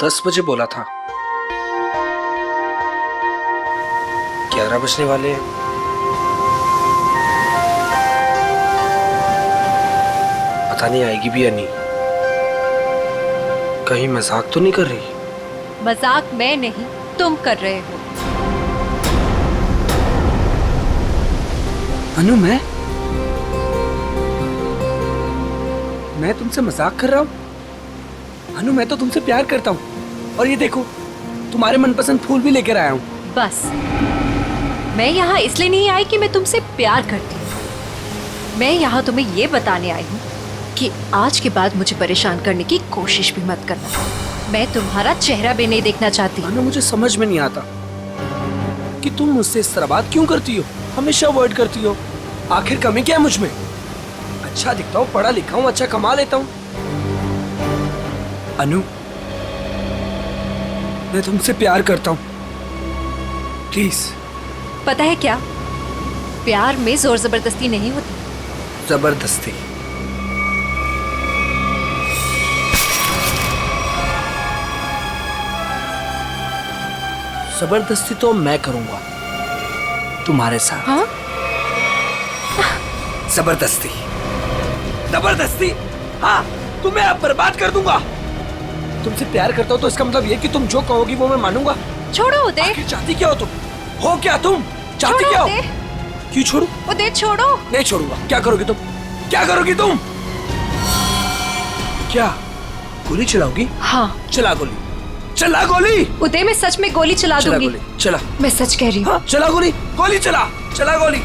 10 बजे बोला था। 11 बजने वाले हैं। पता नहीं आएगी भी या नहीं। कहीं मजाक तो नहीं कर रही? मजाक मैं नहीं, तुम कर रहे हो। अनु, मैं तुमसे मजाक कर रहा हूँ? अनु, मैं तो तुमसे प्यार करता हूँ। और ये देखो, तुम्हारे मनपसंद फूल भी लेकर आया हूँ। बस, मैं यहाँ इसलिए नहीं आई कि मैं तुमसे प्यार करती हूँ। मैं यहाँ तुम्हें ये बताने आई हूँ कि आज के बाद मुझे परेशान करने की कोशिश भी मत करना। मैं तुम्हारा चेहरा भी नहीं देखना चाहती। अनु, मुझे समझ में नहीं आता कि तुम मुझसे इस तरह बात क्यों करती हो, हमेशा अवॉइड करती हो। आखिर कमी क्या है मुझ में? अच्छा दिखता हूँ, पढ़ा लिखा हूँ, अच्छा कमा लेता हूँ। अनु, मैं तुमसे प्यार करता हूँ, प्लीज। पता है क्या, प्यार में जोर जबरदस्ती नहीं होती। जबरदस्ती? जबरदस्ती तो मैं करूंगा तुम्हारे साथ। हाँ? जबरदस्ती? जबरदस्ती? हाँ, तुम्हें अब बर्बाद कर दूंगा। तुमसे प्यार करता हूँ तो इसका मतलब ये कि तुम जो कहोगी वो मैं मानूंगा। छोड़ो उदय। आखिर चाहती क्या हो तुम? हो क्या तुम? चाहती क्या हो? क्यों छोड़ू? उदय छोड़ो। नहीं छोड़ूंगा। क्या करोगी तुम? क्या करोगी तुम? क्या गोली चलाओगी? हाँ। चला गोली, चला गोली। उदय, मैं सच में गोली चला दूंगी। चला। मैं सच कह रही हूँ। हाँ, चला गोली, गोली चला, चला गोली।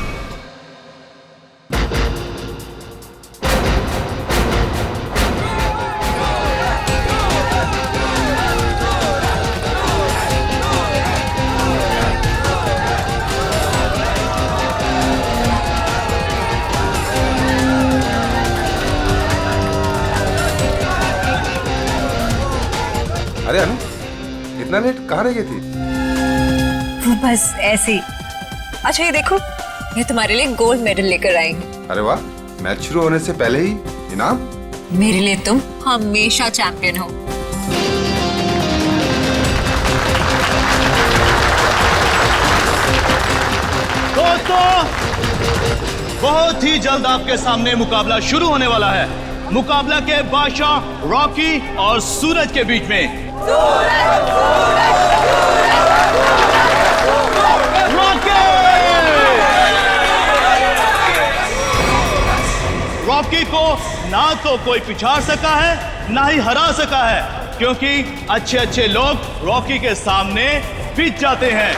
अरे अनु, इतना लेट कहाँ रह गई थी? बस ऐसे ही। अच्छा ये देखो, मैं तुम्हारे लिए गोल्ड मेडल लेकर आई हूँ। अरे वाह, मैच शुरू होने से पहले ही इनाम? मेरे लिए तुम हमेशा चैंपियन हो। दोस्तों, बहुत ही जल्द आपके सामने मुकाबला शुरू होने वाला है। मुकाबला के बादशाह रॉकी और सूरज के बीच में। रॉकी को ना तो कोई पिछाड़ सका है, ना ही हरा सका है, क्योंकि अच्छे अच्छे लोग रॉकी के सामने पिट जाते हैं।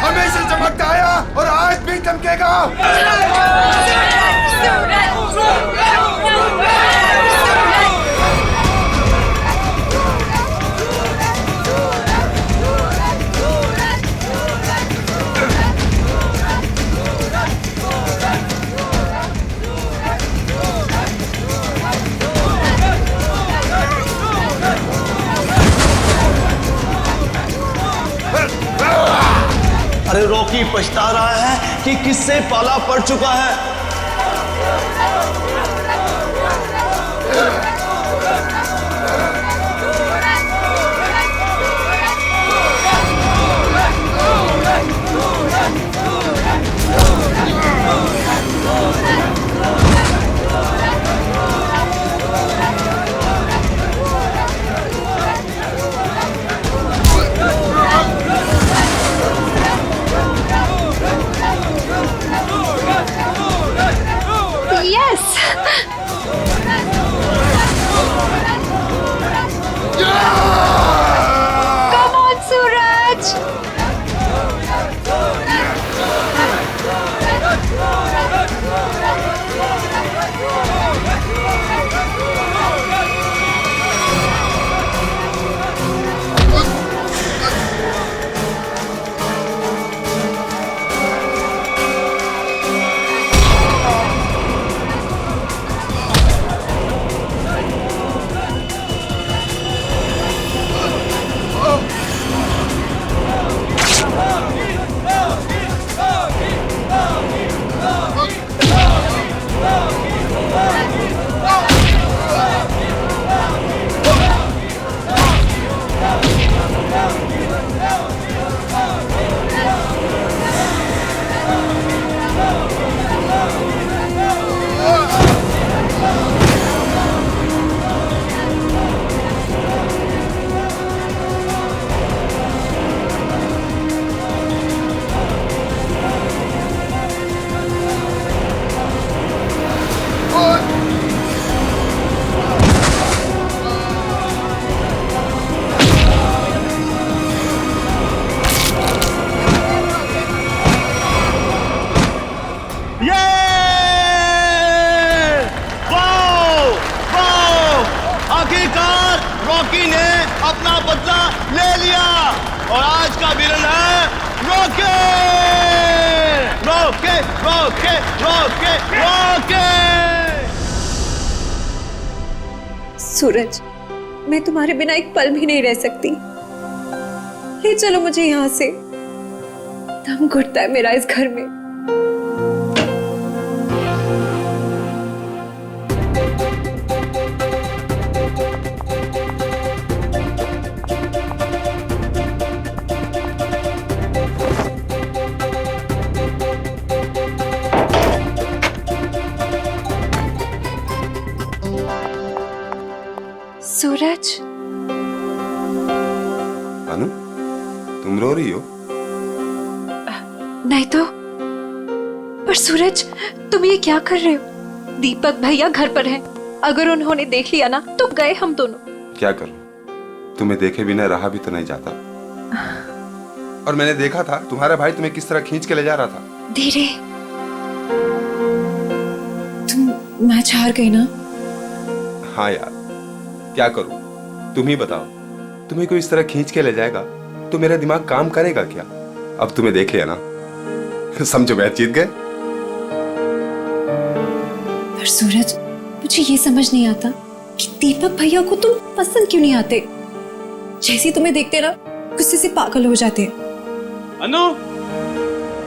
हमेशा चमकता आया और आज भी चमकेगा। अरे रॉकी पछता रहा है कि किससे पाला पड़ चुका है। Yes! और आज का विलन है Rocky. Rocky Rocky Rocky Rocky. Suraj, मैं तुम्हारे बिना एक पल भी नहीं रह सकती। ले चलो मुझे यहाँ से, दम घुटता है मेरा इस घर में। सूरज, अनु, तुम रो रही हो? नहीं तो। पर सूरज, तुम ये क्या कर रहे हो? दीपक भैया घर पर हैं। अगर उन्होंने देख लिया ना तो गए हम दोनों। क्या करूं? तुम्हें देखे बिना रहा भी तो नहीं जाता। और मैंने देखा था तुम्हारा भाई तुम्हें किस तरह खींच के ले जा रहा था। धीरे। तुम मैच हार गई ना? हाँ यार, क्या करूं? तुम ही बताओ, तुम्हें कोई इस तरह खींच के ले जाएगा तो मेरा दिमाग काम करेगा क्या? अब तुम्हें देख लिया ना, समझो मैच जीत गए। पर सूरज, मुझे ये समझ नहीं आता कि दीपक भैया को तुम पसंद क्यों नहीं आते। जैसे तुम्हें देखते ना गुस्से से पागल हो जाते। अनु,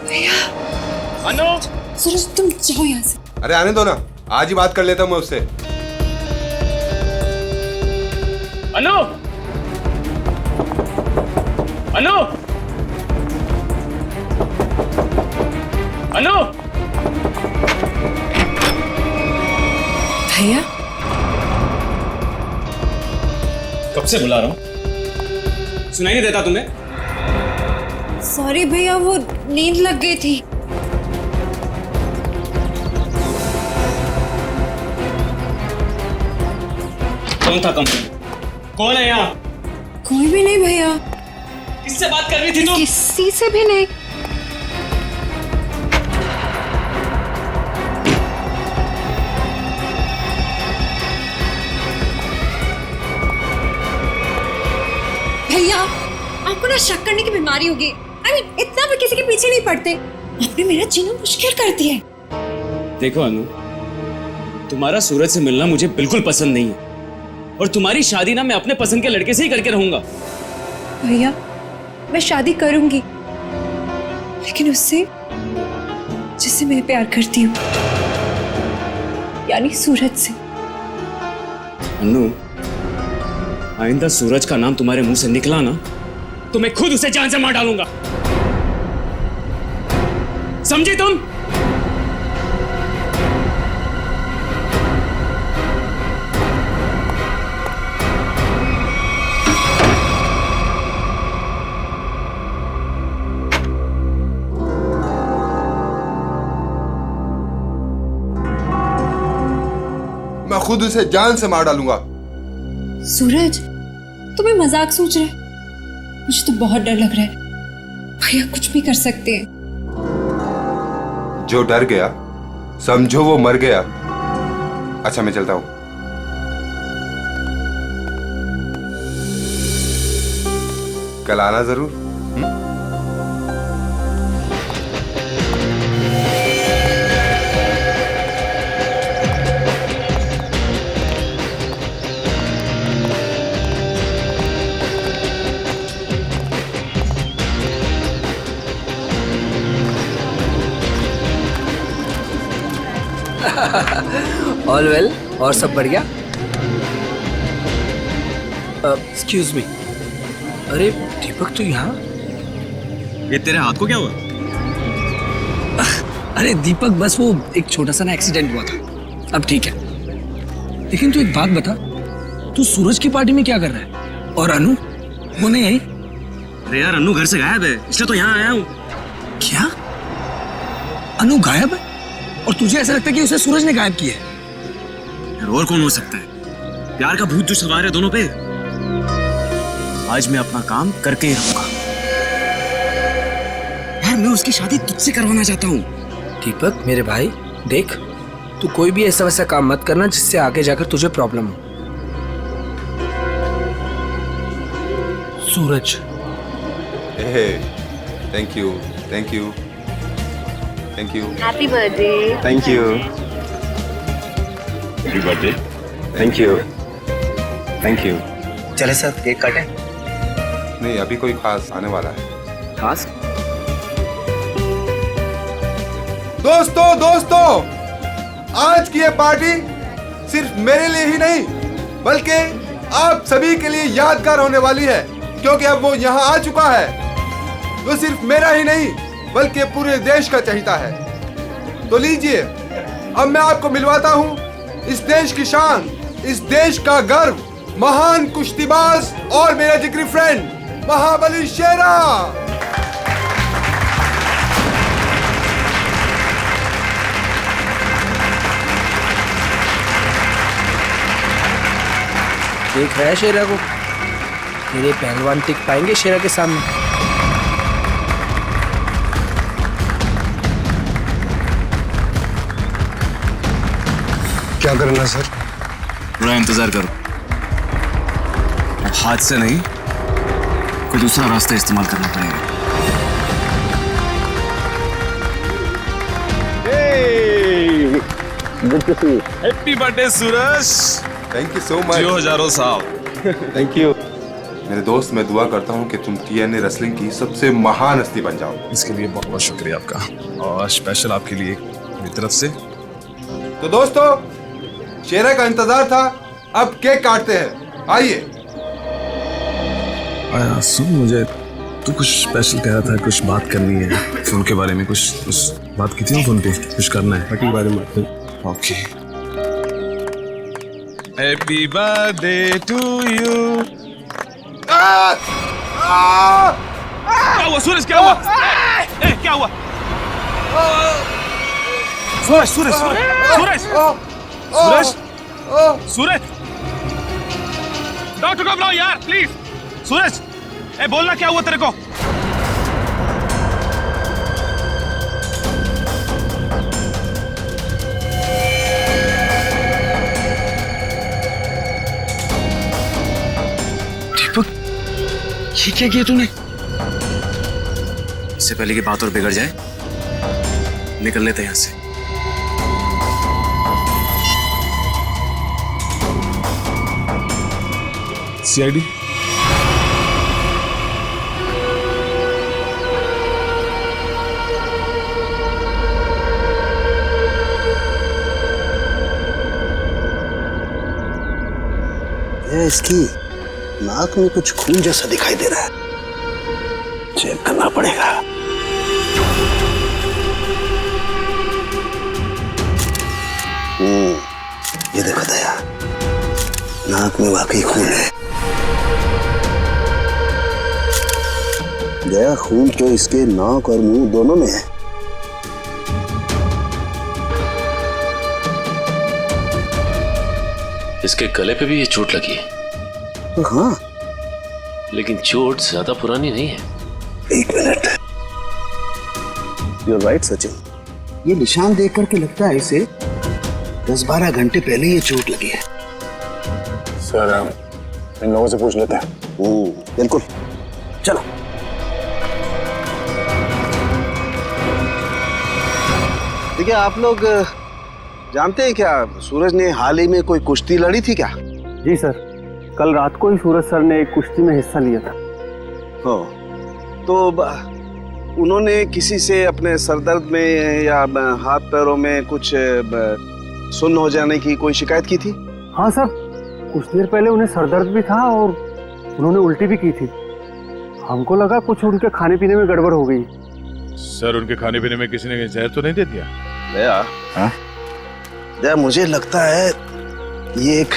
भैया। अनु, सूरज तुम जाओ यहाँ से। अरे आने दो ना, आज ही बात कर लेता हूं मैं उससे। अनु, अनु, अनु। भैया, कब से बुला रहा हूं, सुनाई नहीं देता तुम्हें? सॉरी भैया, वो नींद लग गई थी। कौन था कंपनी? कौन है यहाँ? कोई भी नहीं भैया। किससे बात कर रही थी तुम? किसी से भी नहीं। भैया, आपको ना शक करने की बीमारी होगी। इतना भी किसी के पीछे नहीं पड़ते। आपने मेरा जीना मुश्किल कर दिया है। देखो अनु, तुम्हारा सूरज से मिलना मुझे बिल्कुल पसंद नहीं है और तुम्हारी शादी ना मैं अपने पसंद के लड़के से ही करके रहूंगा। भैया, मैं शादी करूंगी, लेकिन उससे जिससे मैं प्यार करती हूँ, यानी सूरज से। अनु, आइंदा सूरज का नाम तुम्हारे मुंह से निकला ना तो मैं खुद उसे जान से मार डालूंगा, समझी तुम? मैं खुद उसे जान से मार डालूंगा। सूरज, तुम्हें मजाक सोच रहे? मुझे तो बहुत डर लग रहा है। भैया कुछ भी कर सकते हैं। जो डर गया समझो वो मर गया। अच्छा मैं चलता हूं। कल आना जरूर। ऑल वेल, और सब बढ़िया? एक्सक्यूज मी, अरे दीपक तो यहाँ? ये तेरे हाथ को क्या हुआ? अरे दीपक, बस वो एक छोटा सा ना एक्सीडेंट हुआ था, अब ठीक है। लेकिन तू एक बात बता, तू सूरज की पार्टी में क्या कर रहा है? और अनु, वो नहीं आई? अरे यार, अनु घर से गायब है, इसलिए तो यहाँ आया हूँ। क्या? अनु गायब है? और तुझे ऐसा लगता है कि उसे सूरज ने गायब किया है? यार और कौन हो सकता है? प्यार का भूत जो सवार है दोनों पे। आज मैं अपना काम करके ही रहूंगा। यार मैं उसकी शादी तुझसे करवाना चाहता हूँ। दीपक मेरे भाई, देख, तू कोई भी ऐसा वैसा काम मत करना जिससे आगे जाकर तुझे प्रॉब्लम हो। Suraj, thank you thank you thank you happy birthday. Thank you happy birthday. Thank you thank you. चले सर केक काटें। नहीं, अभी कोई खास आने वाला है। खास दोस्तों आज की ये पार्टी सिर्फ मेरे लिए ही नहीं बल्कि आप सभी के लिए यादगार होने वाली है, क्योंकि अब वो यहाँ आ चुका है। वो सिर्फ मेरा ही नहीं बल्कि पूरे देश का चहेता है। तो लीजिए, अब मैं आपको मिलवाता हूँ इस देश की शान, इस देश का गर्व, महान कुश्तीबाज और मेरा जिगरी फ्रेंड महाबली शेरा। देख रहा है शेरा को? तेरे पहलवान टिक पाएंगे शेरा के सामने? क्या करना सर? थोड़ा इंतजार करो, हाथ से नहीं कोई दूसरा रास्ता इस्तेमाल करना पड़ेगा। Happy birthday Suraj. Thank you so much. जियो हजारों साहब। थैंक यू मेरे दोस्त। मैं दुआ करता हूँ कि तुम TNA रेसलिंग की सबसे महान हस्ती बन जाओ। इसके लिए बहुत बहुत शुक्रिया आपका, और स्पेशल आपके लिए मेरी तरफ से। तो दोस्तों, शेरा का इंतजार था, अब केक काटते हैं। आइए। सुन, मुझे तू कुछ स्पेशल कह रहा था, कुछ बात करनी है फोन के बारे में। कुछ बात की थी ना फोन पे, कुछ करना है पार्टी के बारे में। Okay. Happy birthday to you. क्या हुआ सूरज? क्या हुआ? क्या हुआ? सूरज सूरज सूरज सूरज सूरज, डॉक्टर को बुलाओ यार प्लीज। सूरज, बोलना क्या हुआ तेरे को? दीपक, ये क्या किया तूने? इससे पहले की बात और बिगड़ जाए, निकल लेते हैं यहाँ से। CID इसकी नाक में कुछ खून जैसा दिखाई दे रहा है, चेक करना पड़ेगा। ये देखो दया, नाक में वाकई खून है। दया, खून तो इसके नाक और मुंह दोनों में है। इसके गले पे भी ये चोट लगी है। हाँ, लेकिन चोट ज्यादा पुरानी नहीं है। एक मिनट। You're right, Sachin. ये निशान देख करके लगता है इसे 10-12 घंटे पहले ये चोट लगी है। सर, इन लोगों से पूछ लेते हैं। बिल्कुल, चलो। देखिए, आप लोग जानते हैं क्या, सूरज ने हाल ही में कोई कुश्ती लड़ी थी क्या? जी सर, कल रात को ही सूरज सर ने एक कुश्ती में हिस्सा लिया था। हो, तो उन्होंने किसी से अपने सरदर्द में या हाथ पैरों में कुछ सुन्न हो जाने की कोई शिकायत की थी? हाँ सर, कुछ देर पहले उन्हें सरदर्द भी था और उन्होंने उल्टी भी की थी। हमको लगा कुछ उनके खाने पीने में गड़बड़ हो गई। सर, उनके खाने पीने में किसी ने जहर तो नहीं दे दिया? दया, हाँ? दया, मुझे लगता है ये एक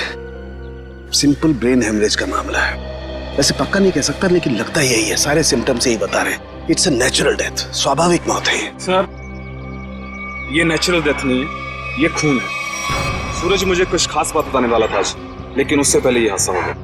सिंपल ब्रेन हेमरेज का मामला है। वैसे पक्का नहीं कह सकता, लेकिन लगता यही है। सारे सिम्टम्स यही बता रहे हैं। इट्स अ नेचुरल डेथ, स्वाभाविक मौत है। सर, ये नेचुरल डेथ नहीं है, ये खून है। सूरज मुझे कुछ खास बात बताने वाला था आज, लेकिन उससे पहले ये हादसा हो गया।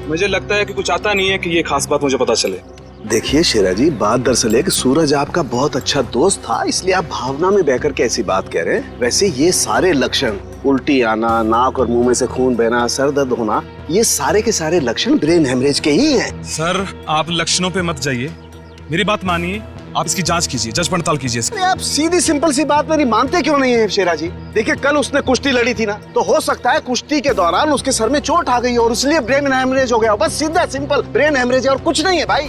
मुझे लगता है कि कुछ आता नहीं है कि ये खास बात मुझे पता चले। देखिए शेरा जी, बात दरअसल है कि सूरज आपका बहुत अच्छा दोस्त था, इसलिए आप भावना में बहकर के ऐसी बात कह रहे हैं। वैसे ये सारे लक्षण, उल्टी आना, नाक और मुंह में से खून बहना, सर दर्द होना, ये सारे के सारे लक्षण ब्रेन हेमरेज के ही हैं। सर, आप लक्षणों पे मत जाइए, मेरी बात मानिए, आप इसकी जांच कीजिए, जांच पड़ताल कीजिए इसकी। अरे आप सीधी सिंपल सी बात मेरी मानते क्यों नहीं है शेरा जी? देखिए कल उसने कुश्ती लड़ी थी ना, तो हो सकता है कुश्ती के दौरान उसके सर में चोट आ गई और इसलिए ब्रेन हेमरेज हो गया। बस सीधा सिंपल ब्रेन हेमरेज है और कुछ नहीं है भाई।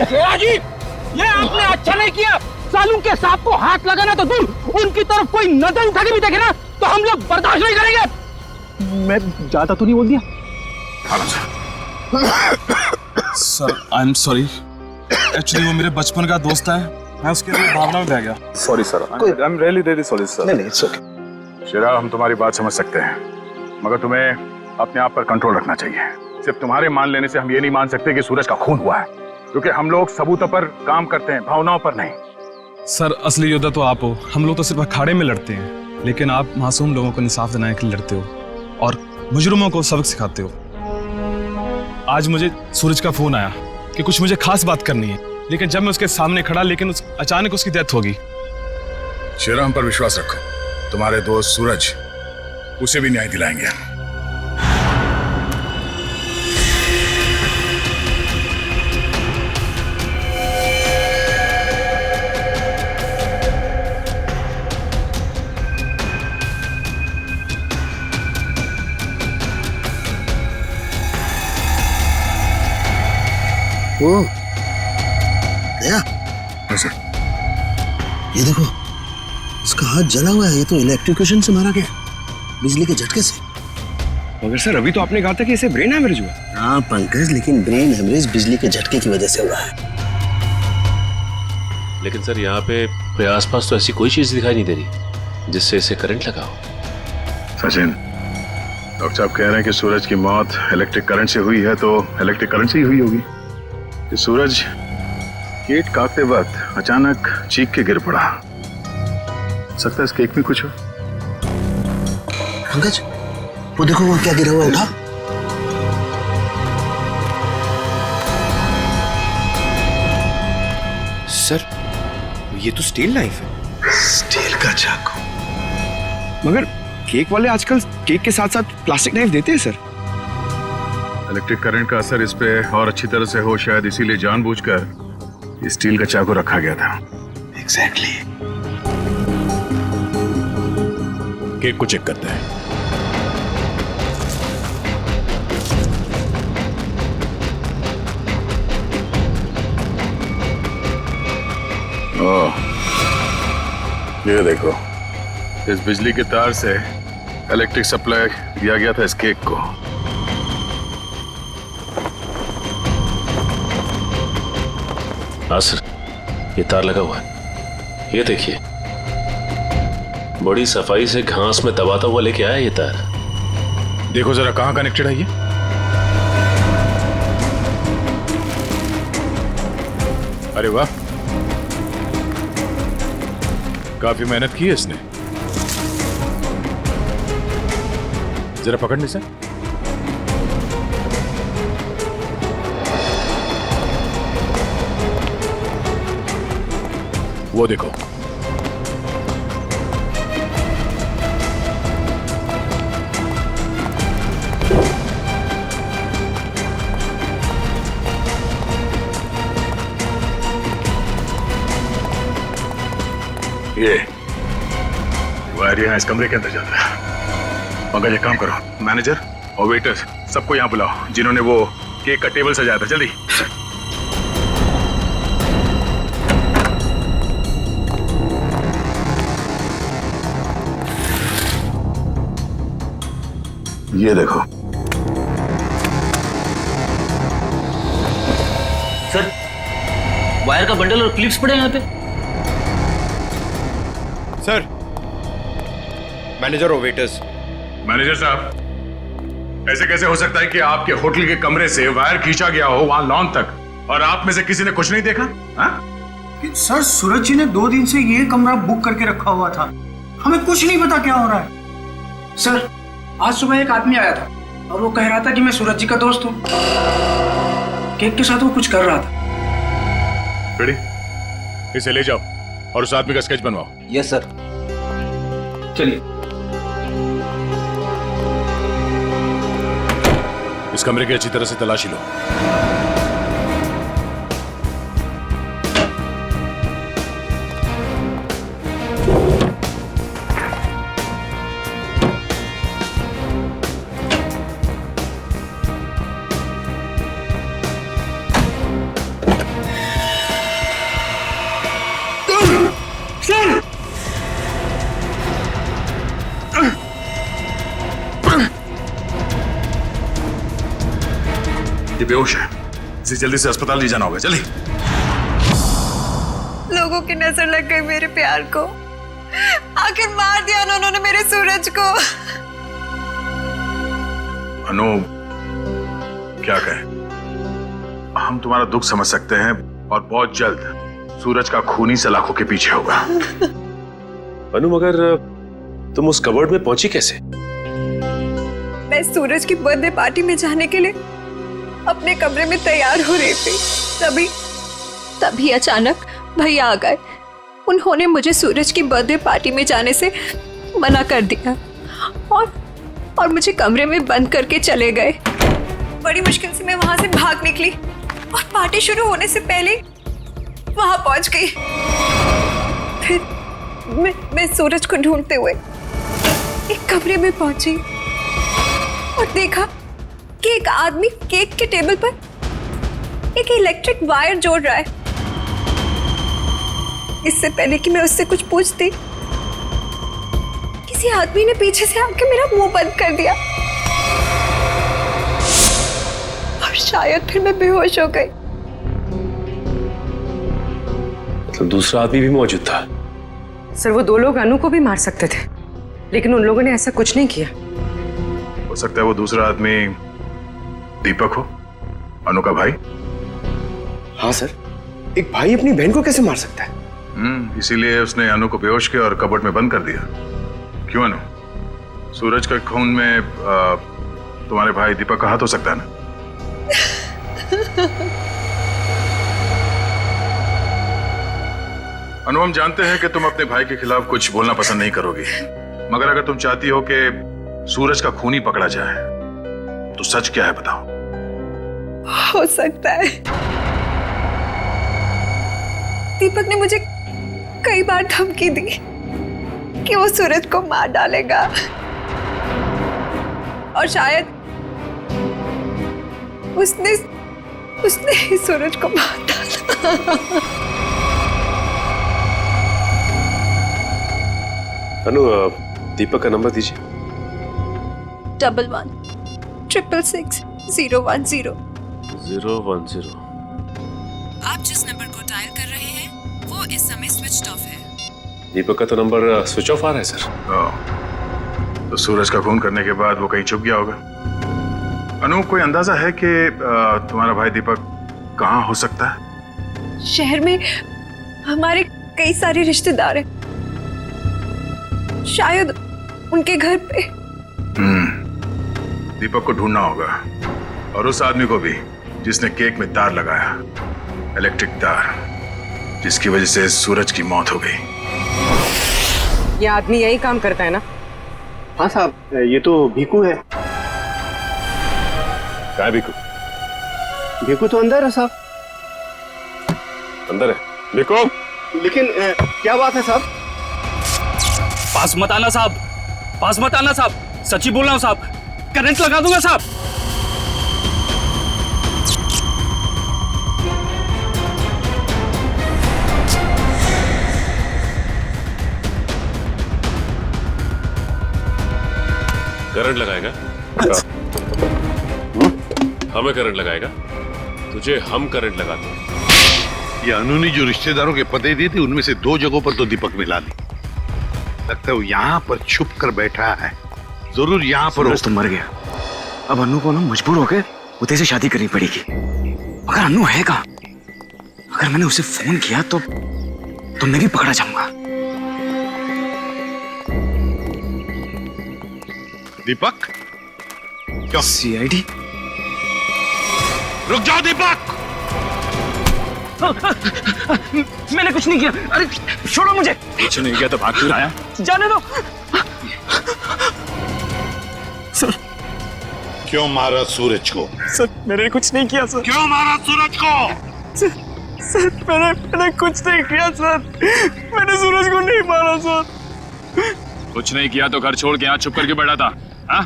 शेरा जी, ये आपने अच्छा नहीं किया। सालू के सांप को हाथ लगाना तो दूर, उनकी तरफ कोई नजर उठा के भी देखे ना तो हम लोग बर्दाश्त नहीं करेंगे। मैं ज्यादा तो नहीं बोल दिया? Sir I am sorry, actually वो मेरे बचपन का दोस्त है, मैं उसके लिए भावना में बह गया। Sorry sir, I am really really sorry sir. नहीं इट्स ओके। शेरा, हम तुम्हारी बात समझ सकते हैं, मगर तुम्हें अपने आप पर कंट्रोल रखना चाहिए। सिर्फ तुम्हारे मान लेने से हम ये नहीं मान सकते कि सूरज का खून हुआ है, क्योंकि हम लोग सबूतों पर काम करते हैं, भावनाओं पर नहीं। सर असली योद्धा तो आप हो, हम लोग तो सिर्फ अखाड़े में लड़ते हैं, लेकिन आप मासूम लोगों को इंसाफ दिलाने के लिए लड़ते हो और मुजरिमों को सबक सिखाते हो। आज मुझे सूरज का फोन आया कि कुछ मुझे खास बात करनी है, लेकिन जब मैं उसके सामने खड़ा, लेकिन अचानक उसकी डेथ होगी। शेरा, हम पर विश्वास रखो, तुम्हारे दोस्त सूरज, उसे भी न्याय दिलाएंगे। ओ गया? सर, ये देखो, इसका हाथ जला हुआ है। ये तो इलेक्ट्रिक्यूशन से मारा गया, बिजली के झटके से। मगर सर अभी तो आपने कहा था कि इसे ब्रेन हेमरेज हुआ। हाँ पंकज, लेकिन ब्रेन हेमरेज बिजली के झटके की वजह से हुआ है। लेकिन सर यहाँ पे आसपास तो ऐसी कोई चीज दिखाई नहीं दे रही जिससे इसे करंट लगा हो। सचिन, डॉक्टर साहब कह रहे हैं कि सूरज की मौत इलेक्ट्रिक करंट से हुई है, तो इलेक्ट्रिक करंट से ही हुई होगी। कि सूरज केक काटते वक्त अचानक चीख के गिर पड़ा। सकता है इस केक में कुछ हो। पंकज, वो देखो वो क्या गिरा हुआ, उठा। सर ये तो स्टील नाइफ है। स्टील का चाकू। मगर केक वाले आजकल केक के साथ साथ प्लास्टिक नाइफ देते हैं सर। इलेक्ट्रिक करंट का असर इस पे और अच्छी तरह से हो, शायद इसीलिए जानबूझकर स्टील का चाकू रखा गया था। एग्जैक्टली। केक को चेक करते हैं। ओह, ये देखो, इस बिजली के तार से इलेक्ट्रिक सप्लाई दिया गया था इस केक को। हाँ सर, ये तार लगा हुआ है, ये देखिए, बड़ी सफाई से घास में दबाता हुआ लेके आया ये तार। देखो जरा कहां कनेक्टेड है ये। अरे वाह, काफी मेहनत की है इसने। जरा पकड़ने से। वो देखो, ये वायर यहाँ इस कमरे के अंदर जाता है। पंकज, एक काम करो, मैनेजर और वेटर सबको यहाँ बुलाओ जिन्होंने वो केक का टेबल सजाया था। जल्दी। ये देखो सर, वायर का बंडल और क्लिप्स पड़े हैं यहाँ पे। सर, मैनेजर और वेटर्स। मैनेजर साहब, ऐसे कैसे हो सकता है कि आपके होटल के कमरे से वायर खींचा गया हो वहां लॉन तक और आप में से किसी ने कुछ नहीं देखा? सर, सूरज जी ने 2 दिन से ये कमरा बुक करके रखा हुआ था, हमें कुछ नहीं पता क्या हो रहा है। सर, आज सुबह एक आदमी आया था और वो कह रहा था कि मैं सूरज जी का दोस्त हूँ। केक के साथ वो कुछ कर रहा था। रेडी, इसे ले जाओ और उस आदमी का स्केच बनवाओ। Yes sir. चलिए। इस कमरे की अच्छी तरह से तलाशी लो। सर ये बेहोश है, इसे जल्दी से अस्पताल ले जाना होगा। जल्दी। लोगों की नजर लग गई मेरे प्यार को, आखिर मार दिया ना उन्होंने मेरे सूरज को। अनु, क्या कहें, हम तुम्हारा दुख समझ सकते हैं और बहुत जल्द सूरज का खूनी सलाखों के पीछे होगा। अनु, मगर तुम उस कबर्ड में पहुंची कैसे? मैं सूरज की बर्थडे पार्टी में जाने के लिए अपने कमरे में तैयार हो रही थी, तभी अचानक भैया आ गए। उन्होंने मुझे सूरज की बर्थडे पार्टी में जाने से मना कर दिया और मुझे कमरे में बंद करके चले गए। बड़ी मुश्किल से मैं वहां से भाग निकली और पार्टी शुरू होने से पहले वहां पहुंच गई। फिर मैं सूरज को ढूंढते हुए एक कमरे में पहुंची और देखा कि एक आदमी केक के टेबल पर एक इलेक्ट्रिक वायर जोड़ रहा है। इससे पहले कि मैं उससे कुछ पूछती, किसी आदमी ने पीछे से आके मेरा मुंह बंद कर दिया और शायद फिर मैं बेहोश हो गई। मतलब दूसरा आदमी भी मौजूद था? सर, वो दो लोग अनु को भी मार सकते थे, लेकिन उन लोगों ने ऐसा कुछ नहीं किया। हो सकता है वो दूसरा आदमी दीपक हो, अनु का भाई। हाँ सर, एक भाई अपनी बहन को कैसे मार सकता है? इसीलिए उसने अनु को बेहोश किया और कबर्ड में बंद कर दिया। क्यों अनु, सूरज के खून में तुम्हारे भाई दीपक का हाथ हो सकता है ना? अनु, हम जानते हैं कि तुम अपने भाई के खिलाफ कुछ बोलना पसंद नहीं करोगी, मगर अगर तुम चाहती हो कि सूरज का खूनी पकड़ा जाए तो सच क्या है बताओ। हो सकता है दीपक ने मुझे कई बार धमकी दी कि वो सूरज को मार डालेगा और शायद उसने ही सूरज को मार डाला। अनु, दीपक का नंबर दीजिए। 11-666-010। 010। आप जिस नंबर को डायल कर रहे हैं वो इस समय स्विच ऑफ है। दीपक का तो नंबर स्विच ऑफ आ रहा है सर। तो सूरज का खून करने के बाद वो कहीं छुप गया होगा। अनु, कोई अंदाजा है कि तुम्हारा भाई दीपक कहाँ हो सकता है? शहर में हमारे कई सारे रिश्तेदार हैं, शायद उनके घर पे। दीपक को ढूंढना होगा और उस आदमी को भी जिसने केक में तार लगाया, इलेक्ट्रिक तार, जिसकी वजह से सूरज की मौत हो गई। ये आदमी यही काम करता है ना? हाँ साहब, ये तो भीकू है। क्या है भीकू? भीकू तो अंदर है साहब। अंदर है भीकू? लेकिन क्या बात है साहब? पास मत आना साहब, पास मत आना साहब, सच्ची बोल रहा हूं साहब, करंट लगा दूंगा साहब। करंट लगाएगा? हमें करंट लगाएगा? तुझे हम करंट लगाते हैं। ये अनु ने जो रिश्तेदारों के पते दिए थे उनमें से 2 जगहों पर तो दीपक मिला ली। लगता है वो यहाँ पर छुप कर बैठा है, जरूर यहाँ पर। सूरज तो मर गया, अब अनु को ना मजबूर होकर उदय से शादी करनी पड़ेगी। अगर अनु है कहाँ? अगर मैंने उसे फोन किया तो मैं भी पकड़ा जाऊंगा। दीपक? क्या? सीआईडी? रुक जाओ दीपक! मैंने कुछ नहीं किया। अरे छोड़ो मुझे। कुछ नहीं किया तो भाग क्यों आया? जाने दो। सर, क्यों मारा सूरज को? सर, मैंने कुछ नहीं किया सर। क्यों मारा सूरज को? सर, मैंने कुछ नहीं किया सर। मैंने सूरज को नहीं मारा सर। कुछ नहीं किया तो घर छोड़ के यहाँ छुप करके बैठा था? हाँ?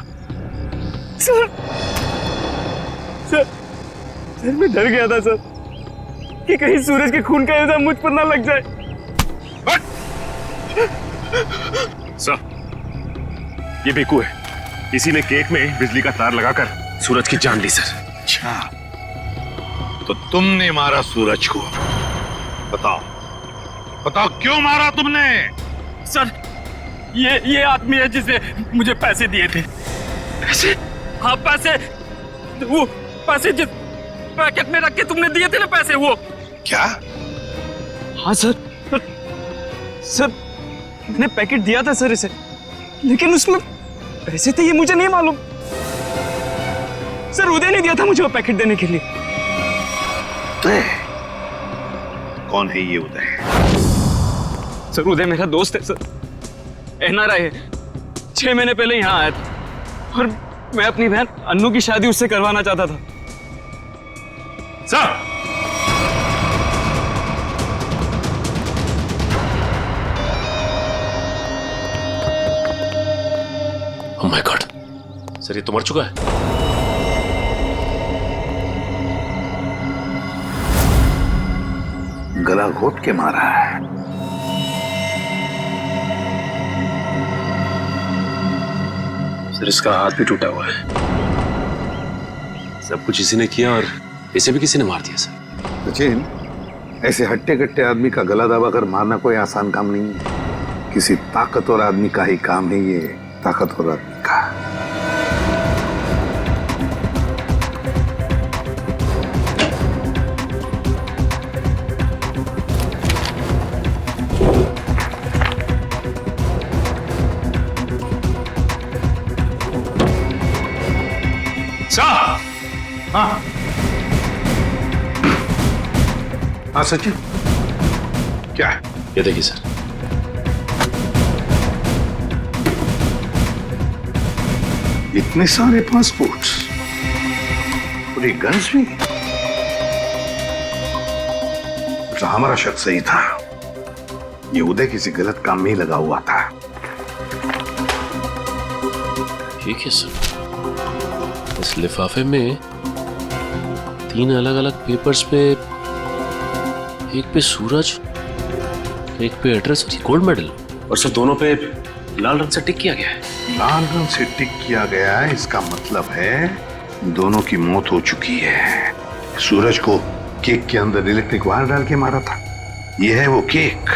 सर, मैं डर गया था सर कि कहीं सूरज के खून का इल्जाम मुझ पर ना लग जाए। सर, ये बेकू है, इसी ने केक में बिजली का तार लगाकर सूरज की जान ली सर। अच्छा, तो तुमने मारा सूरज को? बताओ बताओ, क्यों मारा तुमने? सर, ये आदमी है जिसे मुझे पैसे दिए थे। पैसे? हाँ पैसे, वो पैसे जिस पैकेट में रख के तुमने दिए थे ना पैसे, वो। क्या? हाँ सर, सर मैंने पैकेट दिया था सर इसे, लेकिन उसमें पैसे थे ये मुझे नहीं मालूम। सर उदय ने दिया था मुझे वो पैकेट देने के लिए। उदय? कौन है ये उदय? सर उदय मेरा दोस्त है सर, एनआरआई है। 6 महीने पहले यहाँ आया था और मैं अपनी बहन अन्नू की शादी उससे करवाना चाहता था। Sir, oh my God, sir ये तो मर चुका है। गला घोट के मारा है। सर इसका हाथ भी टूटा हुआ है। सब कुछ इसी ने किया और इसे भी किसी ने मार दिया सर। सचिन, ऐसे हट्टे कट्टे आदमी का गला दबाकर मारना कोई आसान काम नहीं है। किसी ताकतवर आदमी का ही काम है ये, ताकतवर आदमी का। हाँ हाँ सचिन, क्या है? ये देखिए सर, इतने सारे पासपोर्ट्स, पूरी गन्स भी। तो हमारा शक सही था, ये उदय किसी गलत काम में ही लगा हुआ था। ठीक है सर, इस लिफाफे में 3 अलग अलग पेपर्स पे, एक पे सूरज, एक पे एड्रेस और गोल्ड मेडल, और सर दोनों पे लाल रंग से टिक किया गया है। लाल रंग से टिक किया गया है, इसका मतलब है दोनों की मौत हो चुकी है। सूरज को केक के अंदर इलेक्ट्रिक वायर डाल के मारा था, ये है वो केक,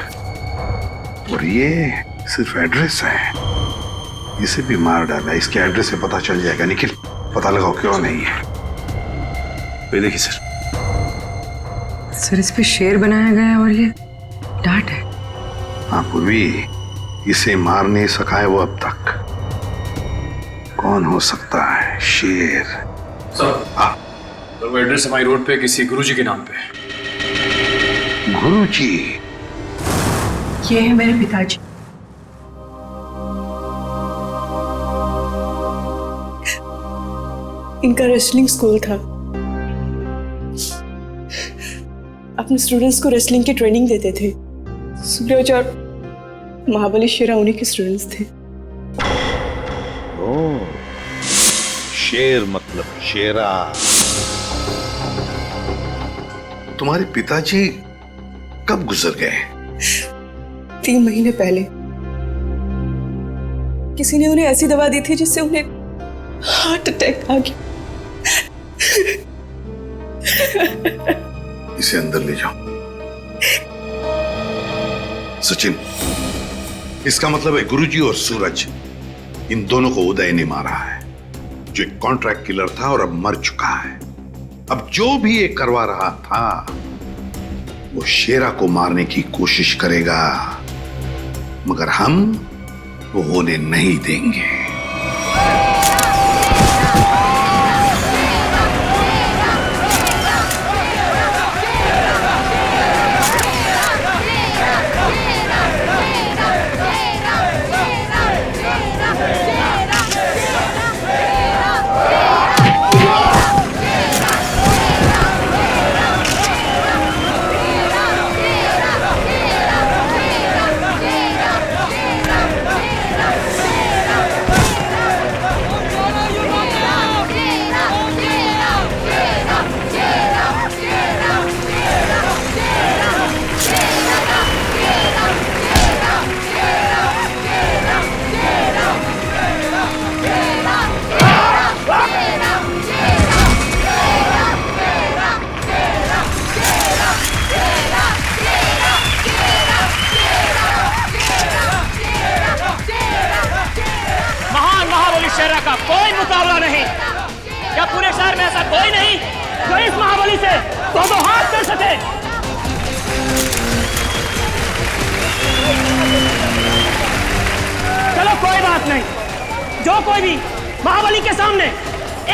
और ये सिर्फ एड्रेस है, इसे भी मार डाला। इसके एड्रेस से पता चल जाएगा। निखिल, पता लगाओ क्यों नहीं है। देखिए सर, सर इस पे शेर बनाया गया है और ये डांट है। हाँ पूर्वी, इसे मार नहीं सका है वो अब तक। कौन हो सकता है शेर? सर, हाँ, तो वो एड्रेस हमारी रोड पे किसी गुरुजी के नाम पे। गुरुजी? ये है मेरे पिताजी। इनका रेसलिंग स्कूल था, अपने स्टूडेंट्स को रेसलिंग की ट्रेनिंग देते थे। सूरज और महाबली शेरा उन्हीं के स्टूडेंट्स थे। ओ, शेर मतलब शेरा। तुम्हारे पिताजी कब गुजर गए? 3 महीने पहले। किसी ने उन्हें ऐसी दवा दी थी जिससे उन्हें हार्ट अटैक आ गया। इसे अंदर ले जाओ। सचिन, इसका मतलब है गुरुजी और सूरज, इन दोनों को उदय ने मारा है, जो एक कॉन्ट्रैक्ट किलर था और अब मर चुका है। अब जो भी ये करवा रहा था वो शेरा को मारने की कोशिश करेगा, मगर हम वो होने नहीं देंगे। संसार में ऐसा कोई नहीं जो इस महाबली से दो हाथ मिल सके। चलो कोई बात नहीं, जो कोई भी महाबली के सामने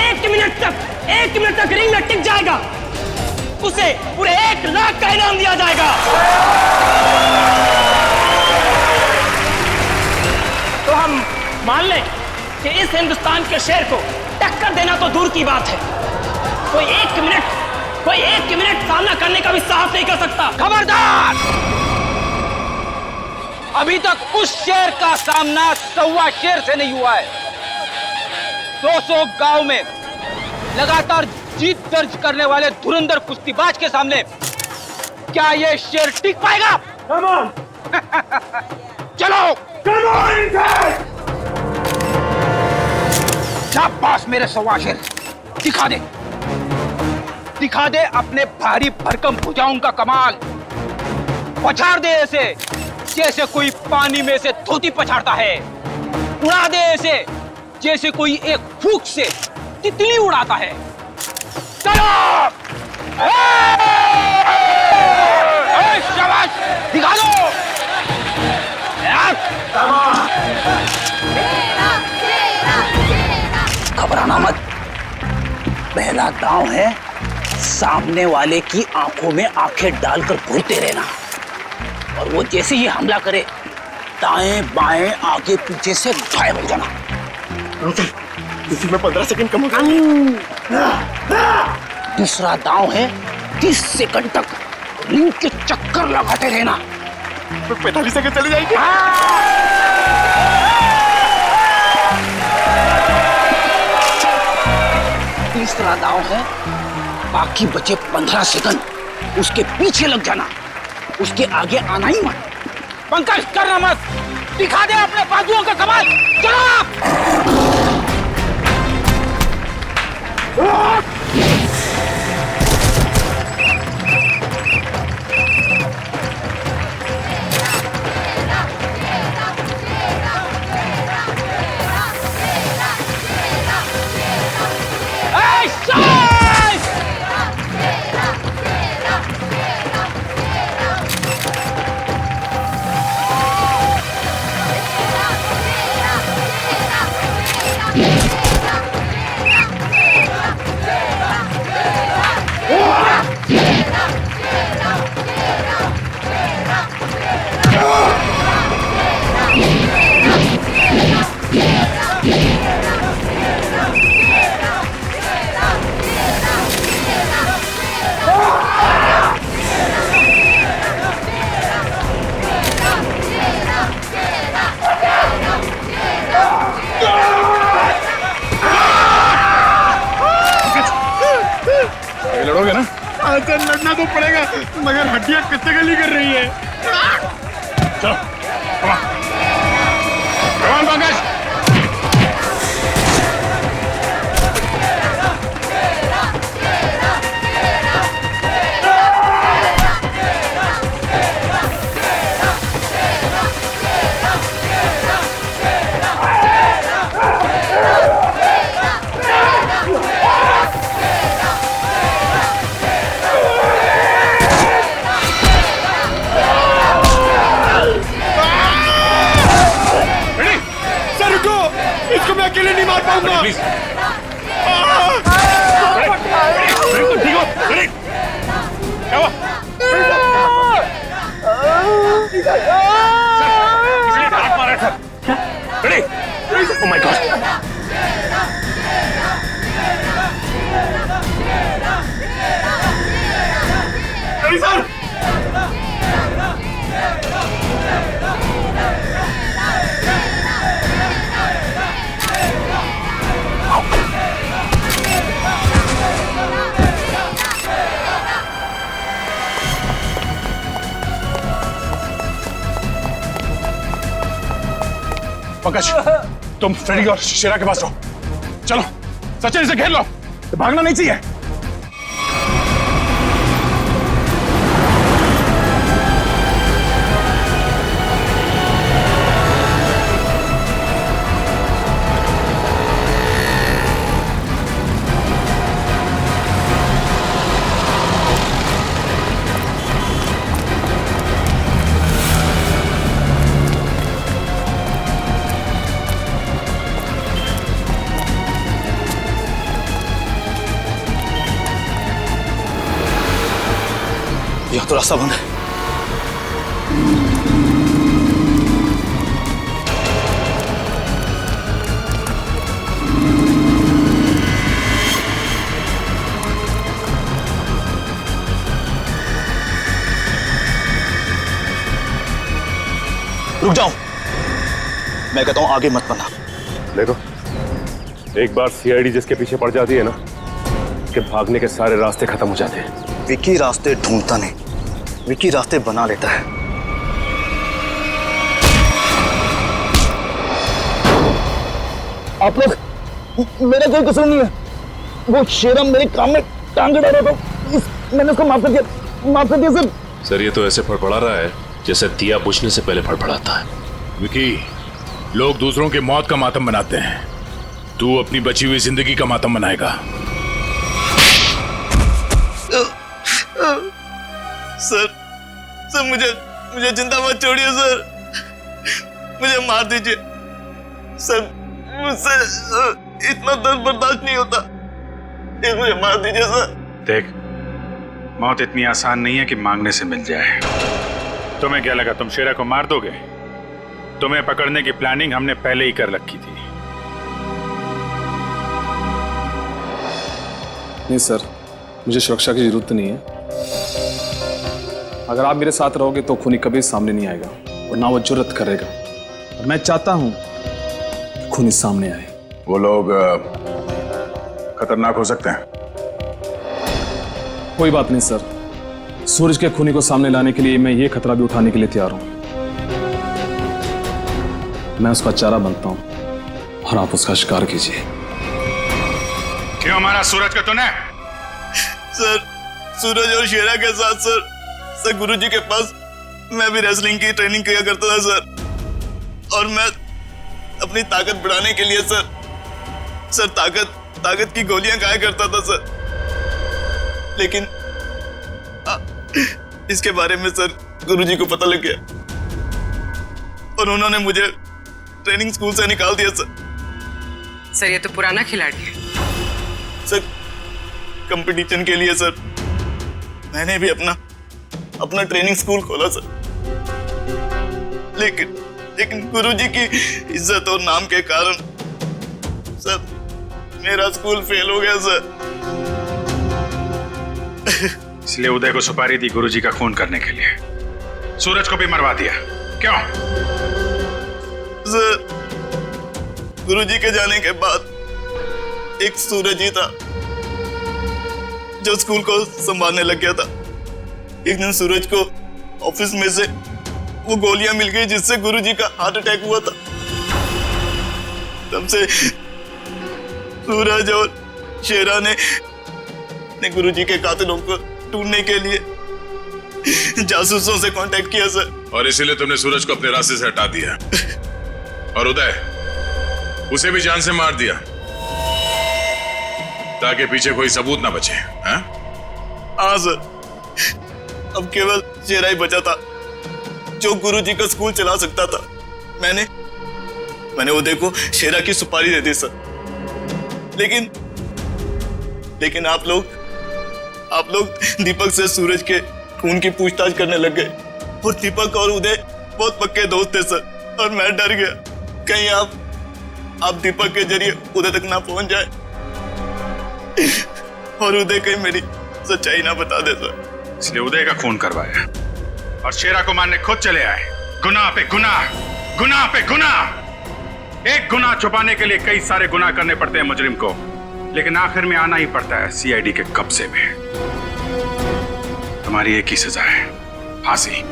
1 मिनट तक रिंग में टिक जाएगा उसे पूरे 1 लाख का इनाम दिया जाएगा। तो हम मान लें कि इस हिंदुस्तान के शेर को टक्कर देना तो दूर की बात है, कोई एक मिनट सामना करने का भी साहस नहीं कर सकता। खबरदार! अभी तक उस शेर का सामना 1.25 शेर से नहीं हुआ है। 200 गांव में लगातार जीत दर्ज करने वाले धुरंधर कुश्तीबाज के सामने क्या ये शेर टिक पाएगा? चलो शाबाश मेरे 1.25 शेर, दिखा दे अपने भारी भरकम भुजाओं का कमाल। पछाड़ दे ऐसे जैसे कोई पानी में से धोती पछाड़ता है, उड़ा दे ऐसे जैसे कोई एक फूंक से तितली उड़ाता है। चलो शाबाश, दिखा दो। घबराना मत, पहला दांव है सामने वाले की आंखों में आंखें डालकर घूरते रहना, और वो जैसे ही हमला करे दाएं बाएं आगे पीछे से गायब हो जाना। इसी में 15 सेकंड कम होगा। दूसरा दांव है 30 सेकंड तक रिंग के चक्कर लगाते रहना। 45 सेकंड चली जाएगी। तीसरा दांव है बाकी बचे 15 सेकंड उसके पीछे लग जाना, उसके आगे आना ही मत। पंकज करना मत, दिखा दे अपने बाजुओं का कमाल। चलो लड़ोगे ना? सर लड़ना तो पड़ेगा, मगर हड्डियां कितने गली कर रही है। चलो पंकज। इसको मैं अकेले नहीं मार पाऊंगा। क्या हुआ? Oh my God! Sir Pankaj, तुम फ्रेडी और शेरा के पास रहो। चलो सचिन, इसे घेर लो, भागना नहीं चाहिए। तो रास्ता बंद है। रुक जाओ, मैं कहता हूं आगे मत बढ़ना। देखो, एक बार सीआईडी जिसके पीछे पड़ जाती है ना, कि भागने के सारे रास्ते खत्म हो जाते हैं। विकी रास्ते ढूंढता नहीं, विकी रास्ते बना लेता है। आप लोग, मेरा कोई कसूर नहीं है। वो शेरम मेरे काम में टांग अड़ा रहा था, मैंने उसको माफ कर दिया सर। सर ये तो ऐसे फड़फड़ा रहा है जैसे दिया बुझने से पहले फड़फड़ाता है। विकी, लोग दूसरों की मौत का मातम मनाते हैं, तू अपनी बची हुई जिंदगी का मातम मनाएगा। सर मुझे जिंदा मत छोड़िए सर, मुझे मार दीजिए सर, मुझसे इतना दर्द बर्दाश्त नहीं होता, मुझे मार दीजिए सर। देख, मौत इतनी आसान नहीं है कि मांगने से मिल जाए। तुम्हें क्या लगा तुम शेरा को मार दोगे? तुम्हें पकड़ने की प्लानिंग हमने पहले ही कर रखी थी। नहीं सर, मुझे सुरक्षा की जरूरत नहीं है। अगर आप मेरे साथ रहोगे तो खूनी कभी सामने नहीं आएगा और ना वो जुर्रत करेगा, और मैं चाहता हूं कि खूनी सामने आए। वो लोग खतरनाक हो सकते हैं। कोई बात नहीं सर, सूरज के खूनी को सामने लाने के लिए मैं ये खतरा भी उठाने के लिए तैयार हूं। मैं उसका चारा बनता हूं और आप उसका शिकार कीजिए। क्यों मारा सूरज को तूने? सर, सूरज और शेरा के साथ सर गुरुजी के पास मैं भी रेसलिंग की ट्रेनिंग किया करता था सर, और मैं अपनी ताकत बढ़ाने के लिए सर ताकत की गोलियां खाया करता था सर। लेकिन इसके बारे में सर गुरुजी को पता लग गया और उन्होंने मुझे ट्रेनिंग स्कूल से निकाल दिया सर। सर ये तो पुराना खिलाड़ी है। सर कंपटीशन के लिए सर मैंने भी अपना ट्रेनिंग स्कूल खोला सर, लेकिन गुरुजी की इज्जत और नाम के कारण सर मेरा स्कूल फेल हो गया सर। इसलिए उदय को सुपारी दी गुरुजी का खून करने के लिए, सूरज को भी मरवा दिया। क्यों? सर गुरुजी के जाने के बाद एक सूरज ही था जो स्कूल को संभालने लग गया था। एक दिन सूरज को ऑफिस में से वो गोलियां मिल गई जिससे गुरुजी का हार्ट अटैक हुआ था। तब से सूरज और शेरा ने गुरुजी के कातिलों को ढूंढने के लिए जासूसों से कांटेक्ट किया सर। और इसीलिए तुमने सूरज को अपने रास्ते से हटा दिया और उदय उसे भी जान से मार दिया ताकि पीछे कोई सबूत ना बचे। हाँ सर, अब केवल शेरा ही बचा था जो गुरुजी का स्कूल चला सकता था। मैंने उदय को शेरा की सुपारी दे दी सर, लेकिन आप लोग दीपक से सूरज के खून की पूछताछ करने लग गए और दीपक और उदय बहुत पक्के दोस्त थे सर, और मैं डर गया कहीं आप दीपक के जरिए उदय तक ना पहुंच जाए और उदय कहीं मेरी सच्चाई ना बता दे सर। इसलिए उदय का खून करवाया और शेरा को मारने खुद चले आए। गुनाह पे गुनाह, गुनाह पे गुनाह। एक गुनाह छुपाने के लिए कई सारे गुनाह करने पड़ते हैं मुजरिम को, लेकिन आखिर में आना ही पड़ता है सीआईडी के कब्जे में। तुम्हारी एक ही सजा है, फांसी।